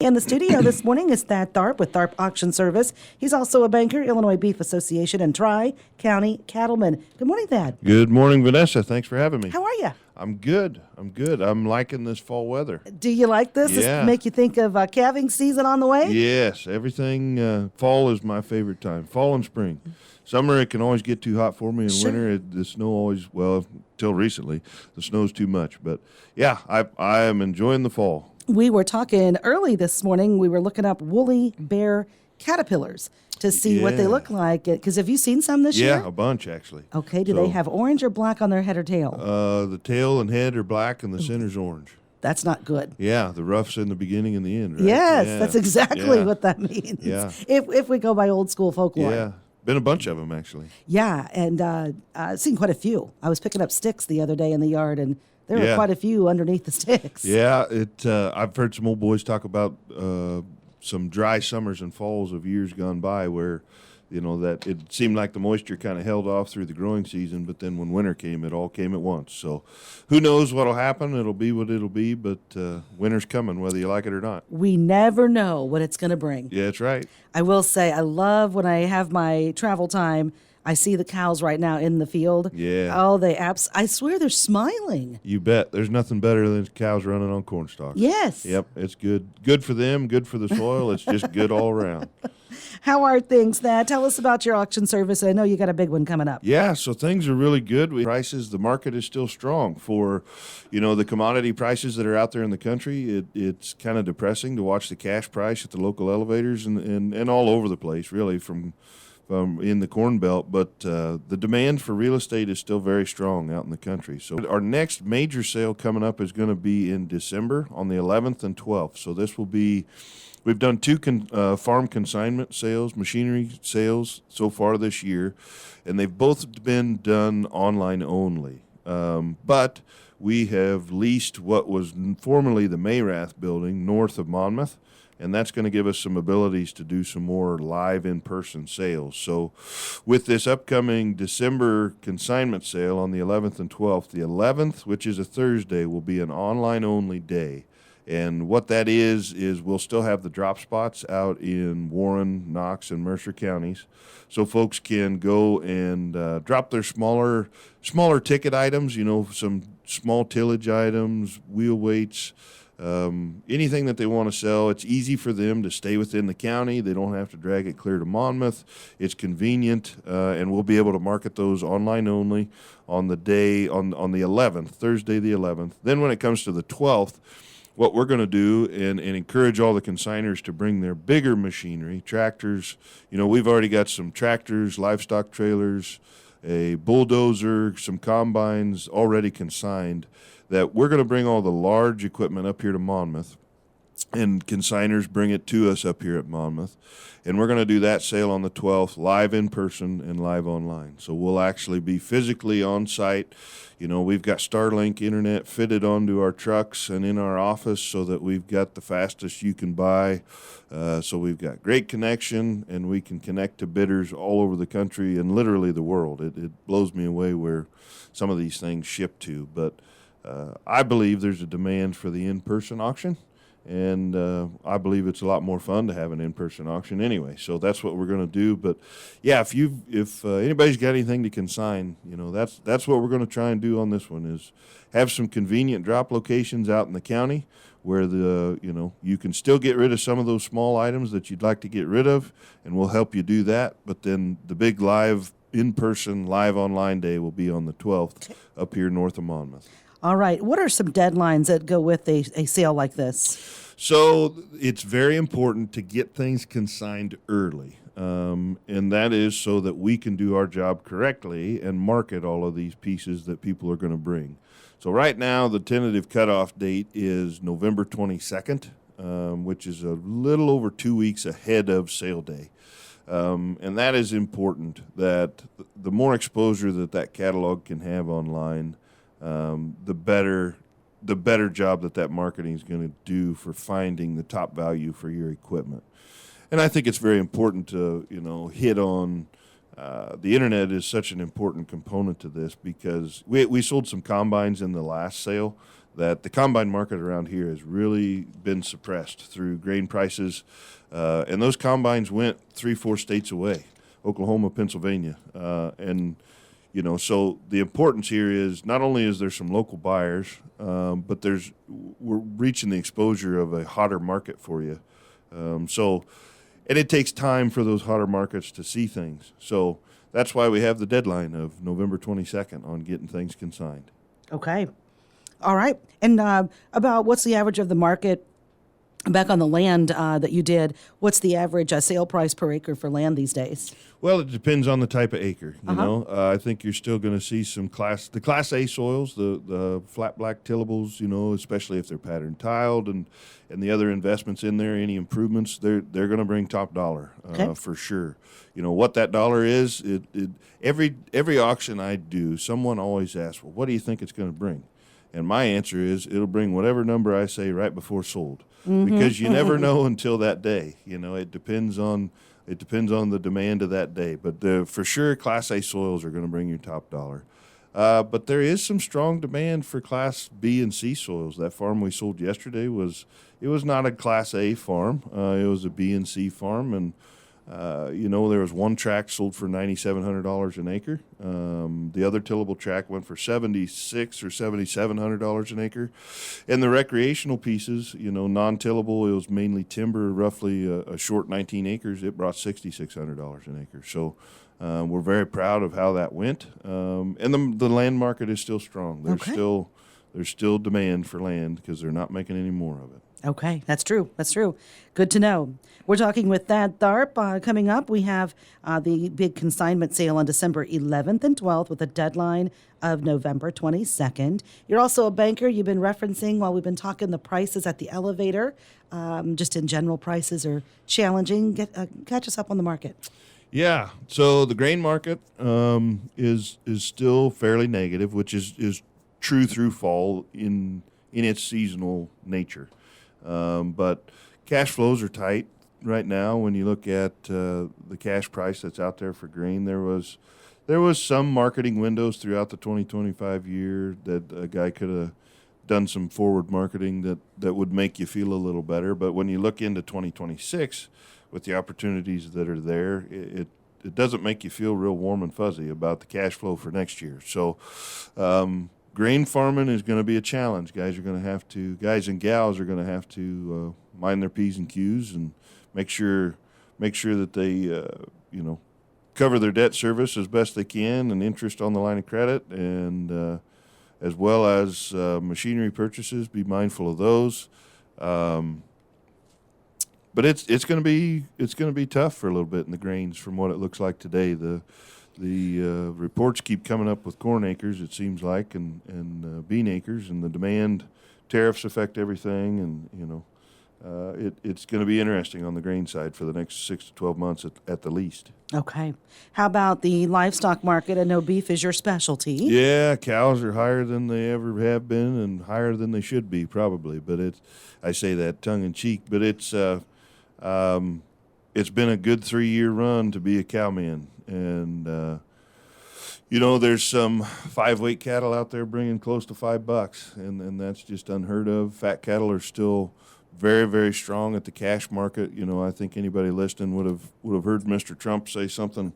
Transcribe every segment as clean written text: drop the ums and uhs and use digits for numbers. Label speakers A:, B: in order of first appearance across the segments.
A: In the studio this morning is Thad Tharp with Tharp Auction Service. He's also a banker, Illinois Beef Association, and Tri-County Cattlemen. Good morning, Thad.
B: Good morning, Vanessa. Thanks for having me.
A: How are you?
B: I'm good. I'm liking this fall weather.
A: Do you like this?
B: Yeah.
A: Does it make you think of calving season on the way?
B: Yes, everything. Fall is my favorite time. Fall and spring. Summer, it can always get too hot for me. In
A: Sure.
B: winter, the snow always, well, until recently, the snow's too much. But yeah, I am enjoying the fall.
A: We were talking early this morning. We were looking up woolly bear caterpillars to see what they
B: Yeah.
A: look like. Because have you seen some this year?
B: Yeah, a bunch actually.
A: Okay, do they have orange or black on their head or tail?
B: The tail and head are black, and the center's orange.
A: That's not good.
B: Yeah, the rough's in the beginning and the end, right?
A: Yes,
B: Yeah.
A: that's exactly
B: Yeah.
A: what that means.
B: Yeah.
A: If we go by old school folklore.
B: Yeah, been a bunch of them actually.
A: Yeah, and I've seen quite a few. I was picking up sticks the other day in the yard, and there were
B: Yeah.
A: quite a few underneath the sticks.
B: Yeah, I've heard some old boys talk about some dry summers and falls of years gone by where, that it seemed like the moisture kind of held off through the growing season, but then when winter came, it all came at once. So who knows what'll happen? It'll be what it'll be, but winter's coming whether you like it or not.
A: We never know what it's going to bring.
B: Yeah, that's right.
A: I will say, I love when I have my travel time. I see the cows right now in the field.
B: Yeah.
A: Oh, I swear they're smiling.
B: You bet. There's nothing better than cows running on corn stalks.
A: Yes.
B: Yep, it's good. Good for them, good for the soil. It's just good all around.
A: How are things, Thad? Tell us about your auction service. I know you got a big one coming up.
B: Yeah, so things are really good. Prices, the market is still strong for, the commodity prices that are out there in the country. It's kind of depressing to watch the cash price at the local elevators and all over the place, really, from in the Corn Belt, but the demand for real estate is still very strong out in the country. So our next major sale coming up is going to be in December on the 11th and 12th. So this will be, we've done two farm consignment sales, machinery sales so far this year, and they've both been done online only. But we have leased what was formerly the Mayrath building north of Monmouth, and that's going to give us some abilities to do some more live in-person sales. So with this upcoming December consignment sale on the 11th and 12th, the 11th, which is a Thursday, will be an online-only day. And what that is we'll still have the drop spots out in Warren, Knox, and Mercer counties, so folks can go and drop their smaller ticket items, some small tillage items, wheel weights, anything that they want to sell. It's easy for them to stay within the county. They don't have to drag it clear to Monmouth. It's convenient, and we'll be able to market those online only on the day, on the 11th, Thursday the 11th. Then when it comes to the 12th, what we're going to do and encourage all the consigners to bring their bigger machinery, tractors. We've already got some tractors, livestock trailers, a bulldozer, some combines already consigned, that we're going to bring all the large equipment up here to Monmouth, and consigners bring it to us up here at Monmouth. And we're going to do that sale on the 12th, live in person and live online. So we'll actually be physically on site. We've got Starlink internet fitted onto our trucks and in our office so that we've got the fastest you can buy. So we've got great connection, and we can connect to bidders all over the country and literally the world. It blows me away where some of these things ship to. But I believe there's a demand for the in-person auction. And I believe it's a lot more fun to have an in-person auction anyway. So that's what we're going to do. But yeah, if anybody's got anything to consign, that's what we're going to try and do on this one, is have some convenient drop locations out in the county where you can still get rid of some of those small items that you'd like to get rid of, and we'll help you do that. But then the big live in-person, live online day will be on the 12th up here north of Monmouth.
A: All right. What are some deadlines that go with a sale like this?
B: So it's very important to get things consigned early, and that is so that we can do our job correctly and market all of these pieces that people are going to bring. So right now, the tentative cutoff date is November 22nd, which is a little over 2 weeks ahead of sale day. And that is important, that the more exposure that catalog can have online, the better job that marketing is going to do for finding the top value for your equipment. And I think it's very important to, hit on the internet is such an important component to this, because we sold some combines in the last sale that the combine market around here has really been suppressed through grain prices, and those combines went 3-4 states away, Oklahoma, Pennsylvania, and so the importance here is not only is there some local buyers, but we're reaching the exposure of a hotter market for you. And it takes time for those hotter markets to see things. So that's why we have the deadline of November 22nd on getting things consigned.
A: Okay. All right. And about what's the average of the market back on the land that you did? What's the average sale price per acre for land these days?
B: Well, it depends on the type of acre. You know, I think you're still going to see some Class A soils, the flat black tillables. Especially if they're pattern tiled and the other investments in there, any improvements, they're going to bring top dollar for sure. What that dollar is. Every auction I do, someone always asks, "Well, what do you think it's going to bring?" And my answer is, it'll bring whatever number I say right before sold, because you never know until that day. It depends on the demand of that day. But for sure, Class A soils are going to bring you top dollar. But there is some strong demand for Class B and C soils. That farm we sold yesterday was not a Class A farm. It was a B and C farm, and there was one tract sold for $9,700 an acre. The other tillable tract went for $7,600 or $7,700 an acre. And the recreational pieces, non-tillable, it was mainly timber, roughly a short 19 acres. It brought $6,600 an acre. So we're very proud of how that went. And the land market is still strong. There's still demand for land because they're not making any more of it.
A: Okay, that's true. That's true. Good to know. We're talking with Thad Tharp. Coming up, we have the big consignment sale on December 11th and 12th with a deadline of November 22nd. You're also a banker. You've been referencing while we've been talking the prices at the elevator. Just in general, prices are challenging. Catch us up on the market.
B: Yeah. So the grain market is still fairly negative, which is true through fall in its seasonal nature. But cash flows are tight right now. When you look at the cash price that's out there for grain, there was some marketing windows throughout the 2025 year that a guy could have done some forward marketing that would make you feel a little better. But when you look into 2026 with the opportunities that are there, it doesn't make you feel real warm and fuzzy about the cash flow for next year. So grain farming is going to be a challenge. Guys and gals are going to have to mind their P's and Q's and make sure that they cover their debt service as best they can and interest on the line of credit, and as well as machinery purchases. Be mindful of those. But it's going to be tough for a little bit in the grains from what it looks like today. The reports keep coming up with corn acres, it seems like, and bean acres, and the demand tariffs affect everything, and it's going to be interesting on the grain side for the next 6 to 12 months at the least. Okay.
A: How about the livestock market? I know beef is your specialty.
B: Yeah, cows are higher than they ever have been and higher than they should be probably, but I say that tongue in cheek, but it's been a good 3-year run to be a cowman. And, there's some 5-weight cattle out there bringing close to $5, and that's just unheard of. Fat cattle are still very, very strong at the cash market. I think anybody listening would have heard Mr. Trump say something,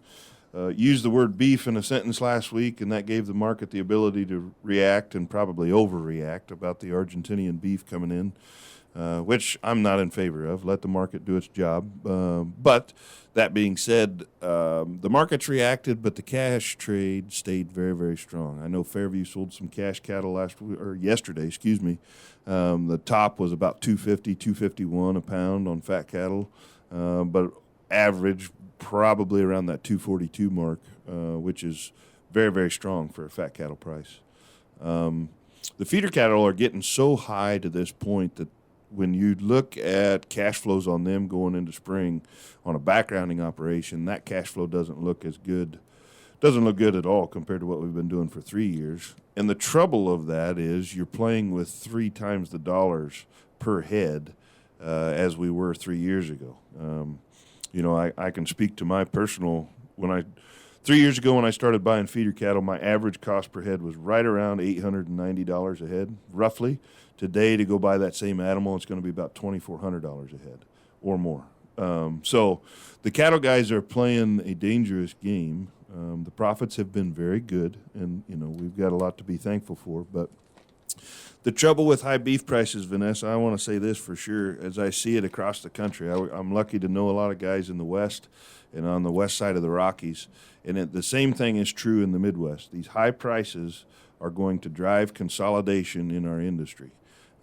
B: use the word beef in a sentence last week, and that gave the market the ability to react and probably overreact about the Argentinian beef coming in. Which I'm not in favor of. Let the market do its job. But that being said, the market's reacted, but the cash trade stayed very, very strong. I know Fairview sold some cash cattle yesterday. The top was about $250, $251 a pound on fat cattle, but average probably around that $242 mark, which is very, very strong for a fat cattle price. The feeder cattle are getting so high to this point that when you look at cash flows on them going into spring on a backgrounding operation, that cash flow doesn't look as good. Doesn't look good at all compared to what we've been doing for 3 years. And the trouble of that is you're playing with 3 times the dollars per head as we were 3 years ago. I can speak to my personal 3 years ago when I started buying feeder cattle, my average cost per head was right around $890 a head, roughly. Today, to go buy that same animal, it's going to be about $2,400 a head or more. So the cattle guys are playing a dangerous game. The profits have been very good, and we've got a lot to be thankful for. But the trouble with high beef prices, Vanessa, I want to say this for sure, as I see it across the country. I'm lucky to know a lot of guys in the West and on the west side of the Rockies, and the same thing is true in the Midwest. These high prices are going to drive consolidation in our industry.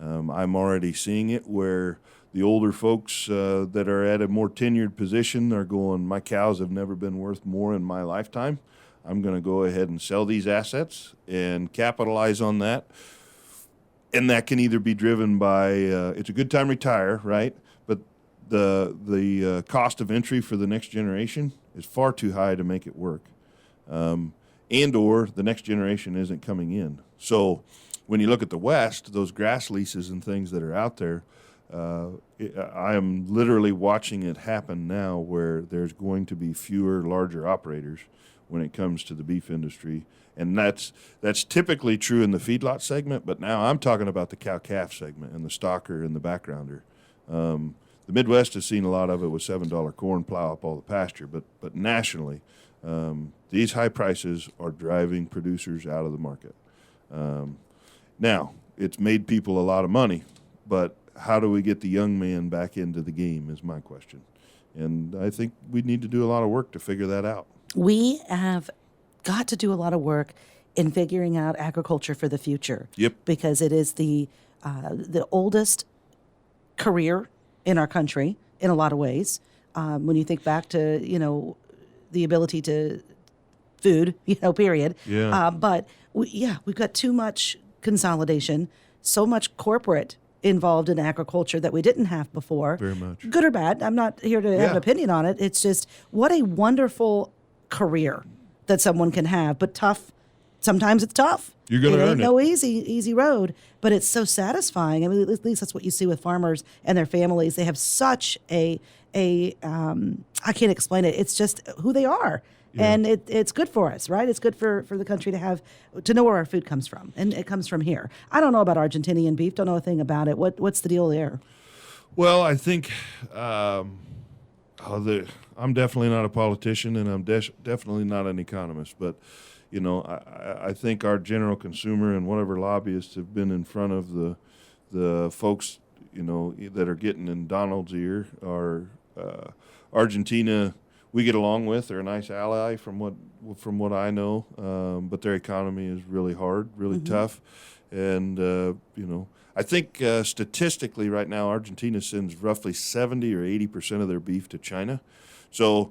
B: I'm already seeing it where the older folks that are at a more tenured position are going, my cows have never been worth more in my lifetime. I'm going to go ahead and sell these assets and capitalize on that. And that can either be driven by it's a good time to retire, right? But the cost of entry for the next generation is far too high to make it work, and or the next generation isn't coming in. So when you look at the West, those grass leases and things that are out there, I am literally watching it happen now, where there's going to be fewer larger operators when it comes to the beef industry. And that's typically true in the feedlot segment, but now I'm talking about the cow-calf segment and the stocker and the backgrounder. The Midwest has seen a lot of it with $7 corn plow up all the pasture, but nationally, these high prices are driving producers out of the market. Now, it's made people a lot of money, but how do we get the young man back into the game is my question. And I think we need to do a lot of work to figure that out.
A: We have got to do a lot of work in figuring out agriculture for the future.
B: Yep.
A: Because it is the oldest career in our country in a lot of ways. When you think back to, the ability to food, period.
B: Yeah.
A: But we've got too much consolidation, so much corporate involved in agriculture that we didn't have before.
B: Very much.
A: Good or bad. I'm not here to have an opinion on it. It's just what a wonderful career that someone can have, but tough. Sometimes it's tough.
B: You're going to earn it.
A: Ain't no easy road, but it's so satisfying. I mean, at least that's what you see with farmers and their families. They have such I can't explain it. It's just who they are. Yeah. And it's good for us, right? It's good for the country to know where our food comes from, and it comes from here. I don't know about Argentinian beef. Don't know a thing about it. What's the deal there?
B: Well, I think I'm definitely not a politician, and I'm definitely not an economist. But I think our general consumer and whatever lobbyists have been in front of the folks that are getting in Donald's ear are Argentina. We get along with. They're a nice ally from what I know, but their economy is really hard, really tough, and I think statistically right now Argentina sends roughly 70 or 80% of their beef to China, so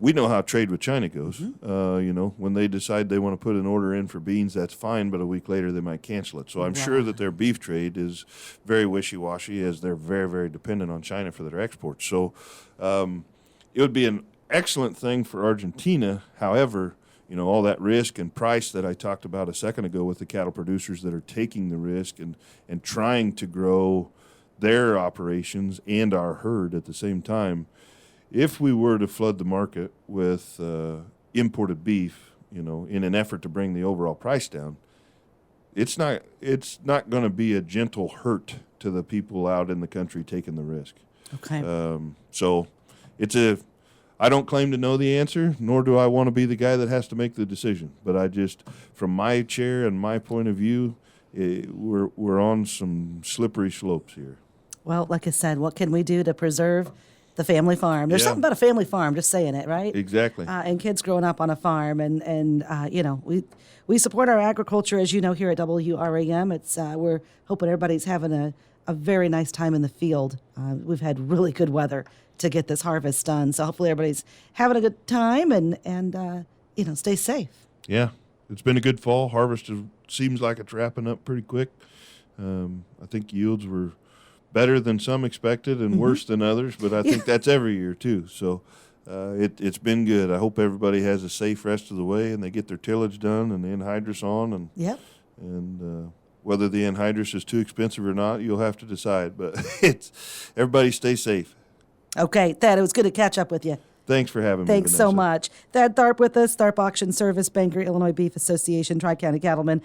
B: we know how trade with China goes. When they decide they want to put an order in for beans, that's fine, but a week later they might cancel it. So I'm sure that their beef trade is very wishy-washy, as they're very, very dependent on China for their exports. So it would be an excellent thing for Argentina. However, all that risk and price that I talked about a second ago with the cattle producers that are taking the risk and trying to grow their operations and our herd at the same time. If we were to flood the market with imported beef, in an effort to bring the overall price down, it's not going to be a gentle hurt to the people out in the country taking the risk.
A: Okay.
B: So I don't claim to know the answer, nor do I want to be the guy that has to make the decision. But I just, from my chair and my point of view, we're on some slippery slopes here.
A: Well, like I said, what can we do to preserve the family farm? There's something about a family farm, just saying it, right?
B: Exactly.
A: And kids growing up on a farm, and we support our agriculture, as you know, here at WRAM. It's we're hoping everybody's having a very nice time in the field. We've had really good weather to get this harvest done, so hopefully everybody's having a good time and stay safe.
B: Yeah, it's been a good fall. Harvest seems like it's wrapping up pretty quick. I think yields were better than some expected and worse than others, but I think that's every year too. So it's been good. I hope everybody has a safe rest of the way and they get their tillage done and the anhydrous on. And whether the anhydrous is too expensive or not, you'll have to decide. But everybody stay safe.
A: Okay, Thad, it was good to catch up with you.
B: Thanks for having me.
A: Thanks so
B: Vanessa.
A: much. Thad Tharp with us, Tharp Auction Service, Bangor, Illinois Beef Association, Tri-County Cattlemen.